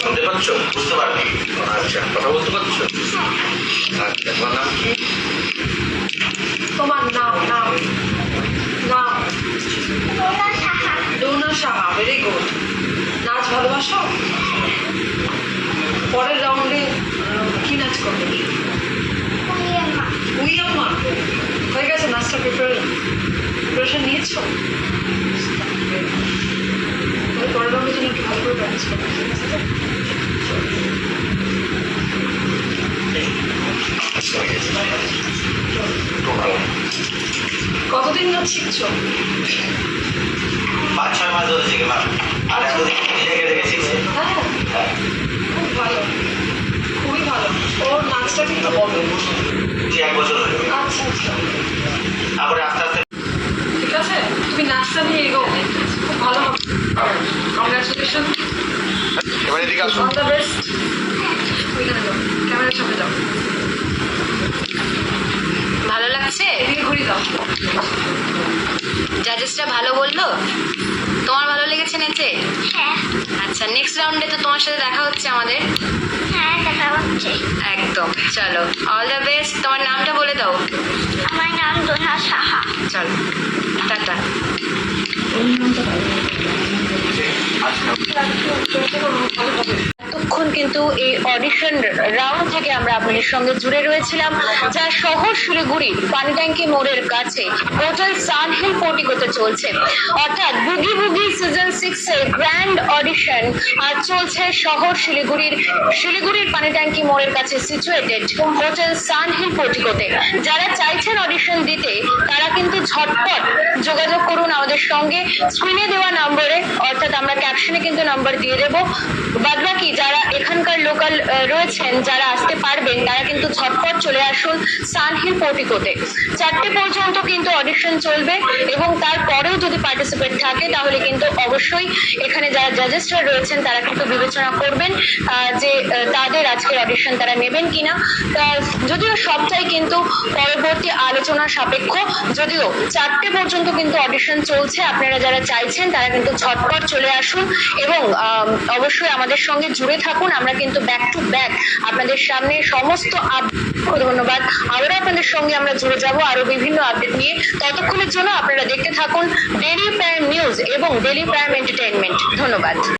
শুনতে পাচ্ছ, বুঝতে পারবি? আচ্ছা, কথা বলতে পারছো? আচ্ছা, তোমার নাম কি? তোমার নাম নাম নাম ডোনা সাহা। Very good. নাচ ভালোবাসো? পরের রাউন্ডে কি নাচ করবে? উইয়াম্মা। হয়ে গেছে নাচটা? প্রিপারেশন নিয়েছো? পরের রাউন্ডে জন্য একটু ভালো করে প্র্যাকটিস করবে, ঠিক আছে তো? কতদিন নাচ শিখছো? 5-6 মাস ধরে শিখে ম্যাম। আর এতদিন রেখে রেখে শিখছে। হ্যাঁ, খুব ভালো, খুবই ভালো। ওর নাচটা কিন্তু হবে। জি, 1 বছর হয়ে গেল। আচ্ছা আচ্ছা, তারপরে আস্তে আস্তে ঠিক আছে। তুমি নাচটা নিয়ে এগো, খুব ভালো হবে। কংগ্রাচুলেশন, এবার এদিকে আসুন। All the best. ওইখানে যাও, ক্যামেরার সামনে যাও, ভালো লাগছে? এদিকে ঘুরিয়ে দাও। জাজেসটা ভালো বললো? তোমার ভালো লেগেছে নেচে? হ্যাঁ আচ্ছা, নেক্সট রাউন্ডে তো তোমার সাথে দেখা হচ্ছে আমাদের। হ্যাঁ দেখা হচ্ছে। একদম, চলো অল দ্য বেস্ট। তোমার নামটা বলে দাও। আমার নাম ডোনা সাহা। চলো, টাটা। এতক্ষণ কিন্তু এই অডিশন রাউন্ড থেকে আমরা আপনাদের সঙ্গে জুড়ে রয়েছিলাম, যা শহর শিলিগুড়ির পানি ট্যাঙ্কি মোড়ের কাছে হোটেল সানহিল পোর্টিকোতে চলছে। অর্থাৎ বুগি বুগি সিজন 6 এর গ্র্যান্ড অডিশন আর চলছে শহর শিলিগুড়ির পানি ট্যাঙ্কি মোড়ের কাছে সিচুয়েটেড হোটেল সানহিল পোর্টিকোতে। যারা চাইছেন অডিশন দিতে তারা কিন্তু ঝটপট যোগাযোগ করুন আমাদের সঙ্গে স্ক্রিনে দেওয়া নম্বরে, অর্থাৎ আমরা ক্যাপশনে কিন্তু নাম্বার দিয়ে দেবো। বাদবাকি যারা এখানকার লোকাল রয়েছেন, যারা আসতে পারবেন, তারা কিন্তু ঝটপট চলে আসুন সানহিল পোর্টিকোতে। 4টে পর্যন্ত কিন্তু অডিশন চলবে এবং তারপরেও যদি পার্টিসিপেট থাকে তাহলে কিন্তু অবশ্যই এখানে যারা জাজেসরা রয়েছেন তারা কিন্তু বিবেচনা করবেন যে তাদের আজকের অডিশন তারা নেবেন কিনা। যদিও সবটাই কিন্তু পরবর্তী আলোচনা সাপেক্ষ, যদিও 4টে পর্যন্ত কিন্তু অডিশন চলছে। আপনারা যারা চাইছেন তারা কিন্তু ঝটপট চলে আসুন এবং অবশ্যই আমাদের সঙ্গে জুড়ে থাকুন। আমরা কিন্তু ব্যাক টু ব্যাক আপনাদের সামনে সমস্ত ধন্যবাদ। আবারও আপনাদের সঙ্গে আমরা জুড়ে যাব আরো বিভিন্ন আপডেট নিয়ে। ততক্ষণের জন্য আপনারা দেখতে থাকুন ডেইলি প্রাইম নিউজ এবং ডেইলি প্রাইম এন্টারটেইনমেন্ট। ধন্যবাদ।